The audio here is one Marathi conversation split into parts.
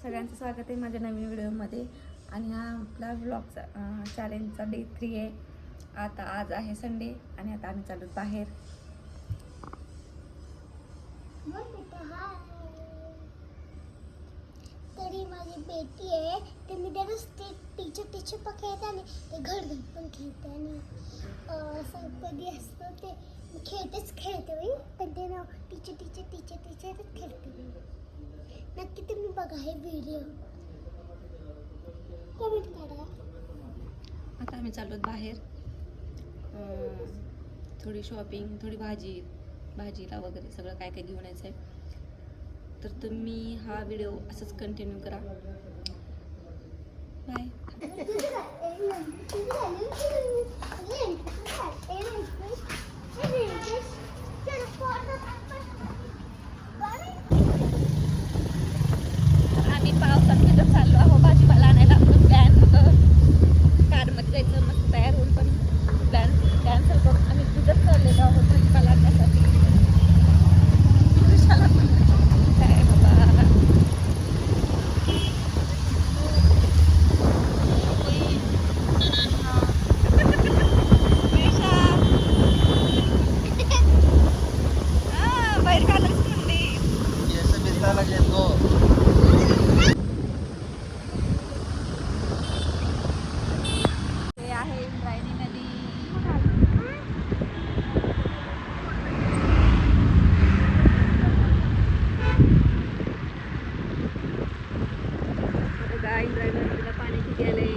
सगळ्यांचं स्वागत आहे माझ्या नवीन व्हिडिओमध्ये. आणि हा आपला व्लॉगचा चॅलेंजचा डे 3 आहे. आज आहे संडे आणि आता आम्ही चालू बाहेर. तरी माझी बेटी आहे ते मी दररोज ते टीचर पण खेळते आणि ते घर पण खेळते आणि असं कधी असतं ते खेळते मी पण ते ना टीचरच खेळते मी. नक्की तुम्ही बघा हे व्हिडिओ, कमेंट करा. आता आम्ही चाललो बाहेर. थोडी शॉपिंग, थोडी भाजीला वगैरे सगळं काय काय घेऊन यायचं आहे. तर तुम्ही हा व्हिडिओ असंच कंटिन्यू करा. बाय. आम्ही पावसात तिथं चाललो आहो भाजीपाला आणायला. आपलं प्लॅन कारमध्ये जायचं मस्त तयार होऊन, पण प्लॅन कॅन्सल करून आम्ही तिथंच चाललेलो आहोत भाजीपाला आणण्यासाठी. कशाला काय बाबा. बाहेर काढायचं म्हणते. हे आहे इंद्रायणी नदी. बघा इंद्रायणी नदीला पाणी किती आलंय.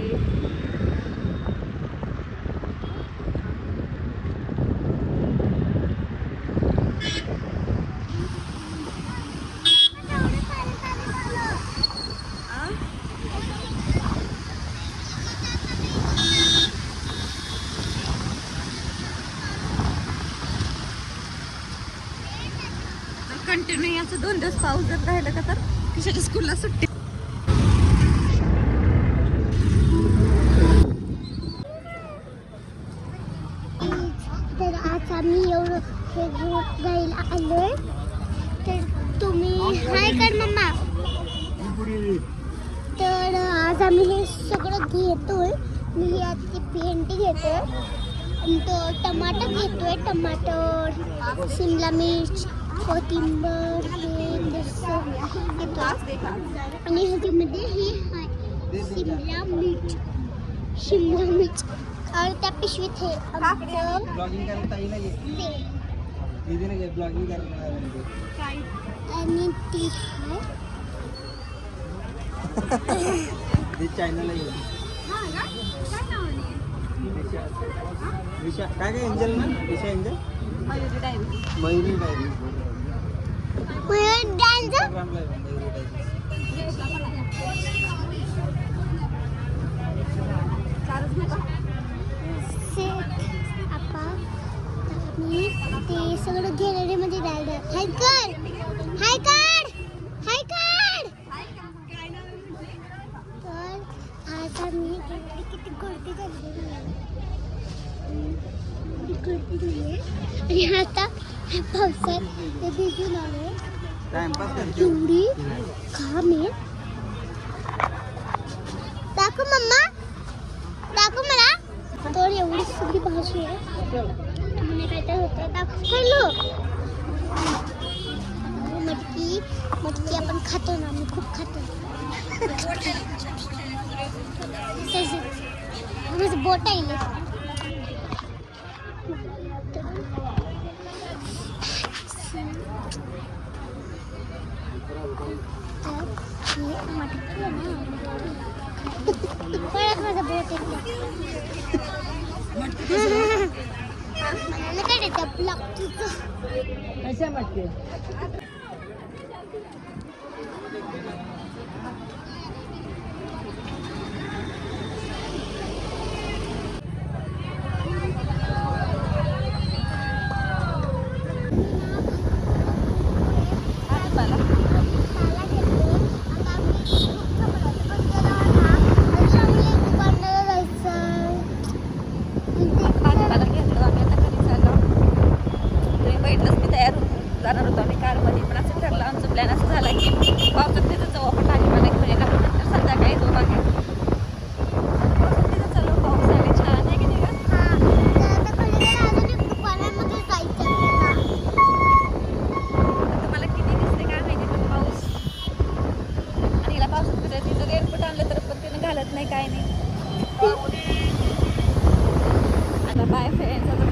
कंटिन्यू याचं 2 दिवस पाऊस जर राहिला का तर किशाच्या स्कूलला सुट्टी. तर आज आम्ही एवढं गाईला आलोय. तर तुम्ही हाय कर मम्मा. तर आज आम्ही हे सगळं घेतोय. मी आजची भेंडी घेतोय आणि तो टमाटर घेतोय. टमाटर, शिमला मिर्च, कोथिंबर हे घेतो. आणि ह्याच्यामध्ये हे आहे शिमला मिर्च आणि त्या पिशवीत हे आणि ती चॅनल काय एंजल ना Disha Angel Mayuri diary. Mayuri diary ते सगळं गॅलरीमध्ये राहिलं. हाय कर. तर आज आम्ही किती गर्दी झाली आणि आता पावसात ते भिजून आले. एवढी घाम आहे. दाखव मम्मा, दाखव मला. तर एवढी सगळी भाजी आहे. म्हणे काय तर होतं दाखवलो. मटकी आपण खातो ना, आम्ही खूप खातो. माझं बोट आहे. मटकी आहे ना, परत माझं बोट येते. मला काय देतं प्लॉकीचं. कशा मटके जाणार होतो आम्ही कारमध्ये. नाही काय नाही. आता बाय फ्रेंड्स.